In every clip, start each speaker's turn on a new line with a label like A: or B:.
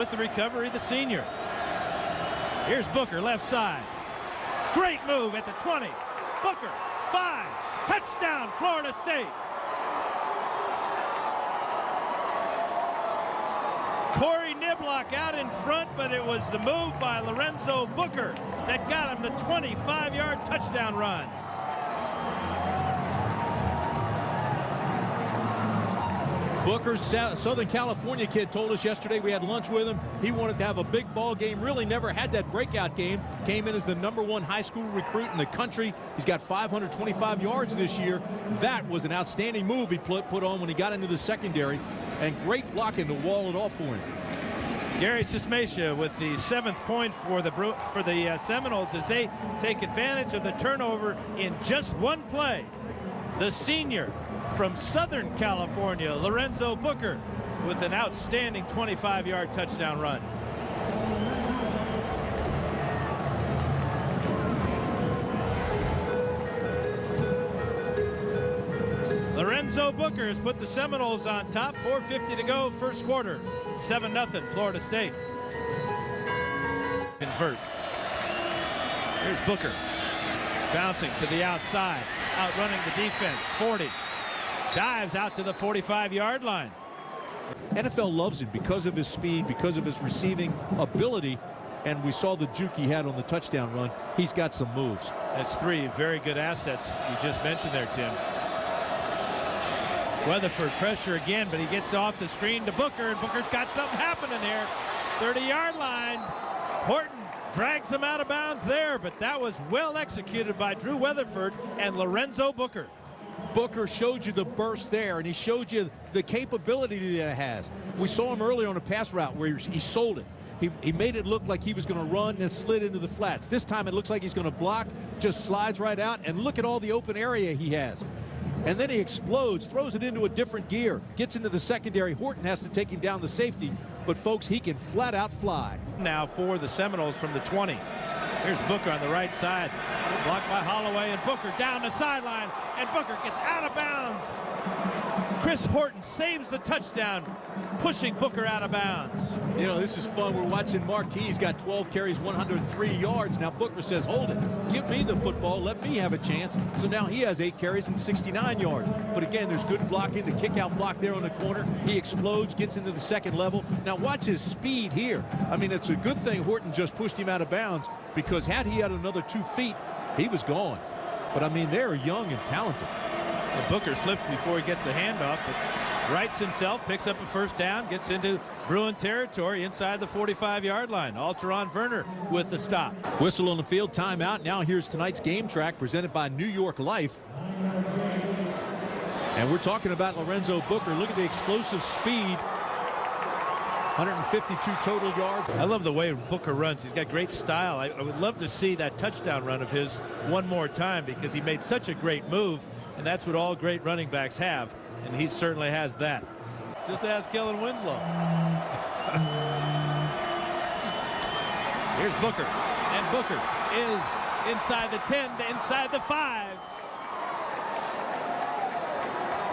A: With the recovery, the senior. Here's Booker, left side. Great move at the 20. Booker, 5. Touchdown, Florida State. Corey Niblock out in front, but it was the move by Lorenzo Booker that got him the 25-yard touchdown run.
B: Booker's Southern California kid told us yesterday, we had lunch with him, he wanted to have a big ball game, really never had that breakout game, came in as the #1 high school recruit in the country. He's got 525 yards this year. That was an outstanding move he put on when he got into the secondary, and great blocking to wall it off for him.
A: Gary Sismacia with the 7th point for the Seminoles as they take advantage of the turnover in just one play. The senior from Southern California, Lorenzo Booker, with an outstanding 25-yard touchdown run. Lorenzo Booker has put the Seminoles on top. 4:50 to go, first quarter. 7-0 Florida State. Convert. Here's Booker. Bouncing to the outside. Outrunning the defense. 40. Dives out to the 45-yard line.
B: NFL loves him because of his speed, because of his receiving ability, and we saw the juke he had on the touchdown run. He's got some moves.
A: That's 3 very good assets you just mentioned there, Tim. Weatherford pressure again, but he gets off the screen to Booker, and Booker's got something happening here. 30-yard line. Horton drags him out of bounds there, but that was well executed by Drew Weatherford and Lorenzo Booker.
B: Booker showed you the burst there, and he showed you the capability that it has. We saw him earlier on a pass route where he sold it. He made it look like he was going to run and slid into the flats. This time it looks like he's going to block, just slides right out, and look at all the open area he has. And then he explodes, throws it into a different gear, gets into the secondary. Horton has to take him down the safety, but folks, he can flat out fly.
A: Now for the Seminoles from the 20. Here's Booker on the right side. Blocked by Holloway, and Booker down the sideline, and Booker gets out of bounds. Chris Horton saves the touchdown, pushing Booker out of bounds.
B: You know, this is fun. We're watching Marquis. He's got 12 carries, 103 yards. Now Booker says, hold it. Give me the football. Let me have a chance. So now he has 8 carries and 69 yards. But again, there's good blocking. The kick-out block there on the corner. He explodes, gets into the second level. Now watch his speed here. I mean, it's a good thing Horton just pushed him out of bounds, because had he had another 2 feet, he was gone. But I mean, they're young and talented.
A: Well, Booker slips before he gets the handoff, but rights himself, picks up a first down, gets into Bruin territory inside the 45-yard line. Alteron Werner with the stop.
B: Whistle on the field, timeout. Now here's tonight's game track presented by New York Life. And we're talking about Lorenzo Booker. Look at the explosive speed. 152 total yards.
A: I love the way Booker runs. He's got great style. I would love to see that touchdown run of his one more time, because he made such a great move, and that's what all great running backs have, and he certainly has that. Just ask Kellen Winslow. Here's Booker, and Booker is inside the 10 to inside the 5.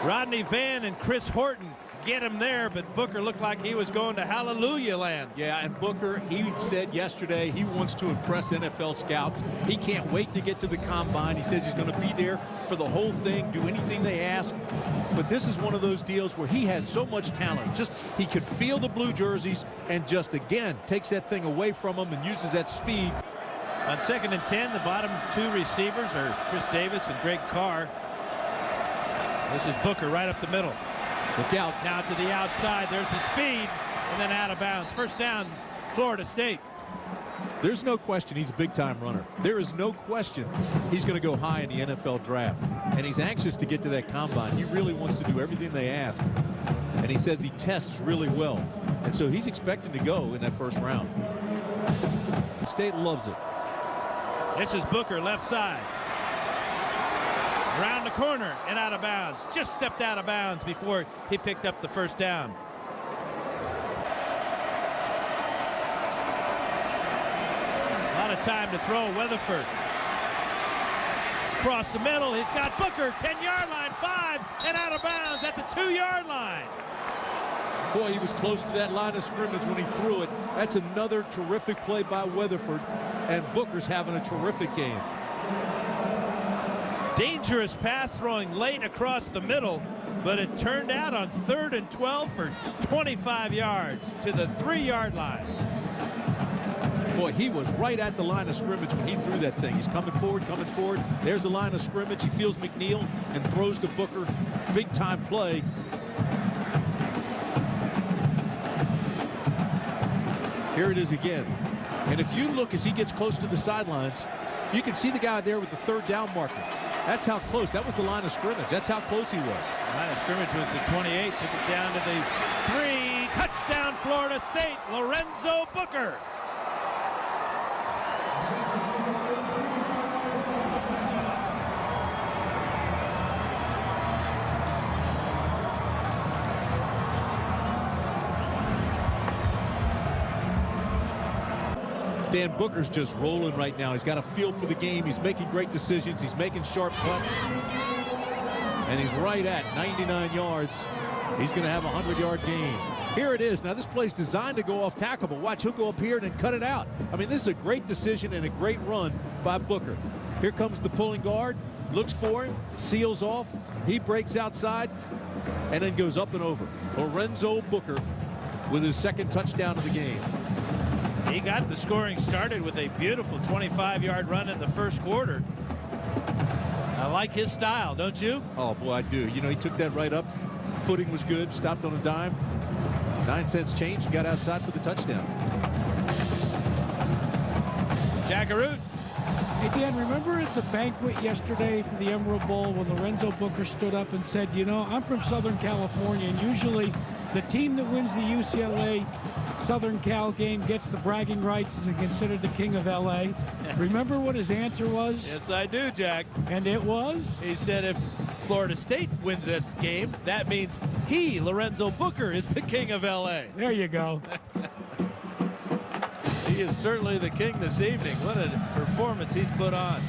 A: Rodney Vann and Chris Horton get him there, but Booker looked like he was going to hallelujah land.
B: Yeah, and Booker, he said yesterday he wants to impress NFL scouts. He can't wait to get to the combine. He says he's going to be there for the whole thing, do anything they ask. But this is one of those deals where he has so much talent. Just he could feel the blue jerseys, and just again takes that thing away from him and uses that speed.
A: On 2nd and 10, the bottom 2 receivers are Chris Davis and Greg Carr. This is Booker right up the middle.
B: Look out.
A: Now to the outside. There's the speed, and then out of bounds. First down, Florida State.
B: There's no question he's a big-time runner. There is no question he's going to go high in the NFL draft. And he's anxious to get to that combine. He really wants to do everything they ask. And he says he tests really well. And so he's expecting to go in that first round. State loves it.
A: This is Booker, left side. Around the corner and out of bounds. Just stepped out of bounds before he picked up the first down. A lot of time to throw. Weatherford. Across the middle, he's got Booker, 10-yard line, 5, and out of bounds at the 2-yard line.
B: Boy, he was close to that line of scrimmage when he threw it. That's another terrific play by Weatherford, and Booker's having a terrific game.
A: Dangerous pass throwing late across the middle, but it turned out on 3rd and 12 for 25 yards to the 3-yard line.
B: Boy, he was right at the line of scrimmage when he threw that thing. He's coming forward, coming forward. There's the line of scrimmage. He feels McNeil and throws to Booker. Big time play. Here it is again. And if you look as he gets close to the sidelines, you can see the guy there with the 3rd down marker. That's how close. That was the line of scrimmage. That's how close he was.
A: The line of scrimmage was the 28. Took it down to the 3. Touchdown, Florida State. Lorenzo Booker.
B: Dan Booker's just rolling right now. He's got a feel for the game. He's making great decisions. He's making sharp cuts. And he's right at 99 yards. He's going to have a 100-yard game. Here it is. Now, this play's designed to go off tackle, but watch, he'll go up here and then cut it out. I mean, this is a great decision and a great run by Booker. Here comes the pulling guard. Looks for him. Seals off. He breaks outside and then goes up and over. Lorenzo Booker with his 2nd touchdown of the game.
A: He got the scoring started with a beautiful 25-yard run in the 1st quarter. I like his style, don't you?
B: Oh, boy, I do. You know, he took that right up. Footing was good. Stopped on a dime. 9 cents change. And got outside for the touchdown.
A: Jackaroo.
C: Hey, Dan, remember at the banquet yesterday for the Emerald Bowl when Lorenzo Booker stood up and said, you know, I'm from Southern California, and usually the team that wins the UCLA Southern Cal game gets the bragging rights and considered the king of LA. Remember what his answer was?
A: Yes, I do, Jack.
C: And it was?
A: He said if Florida State wins this game, that means he, Lorenzo Booker, is the king of LA.
C: There you go.
A: He is certainly the king this evening. What a performance he's put on.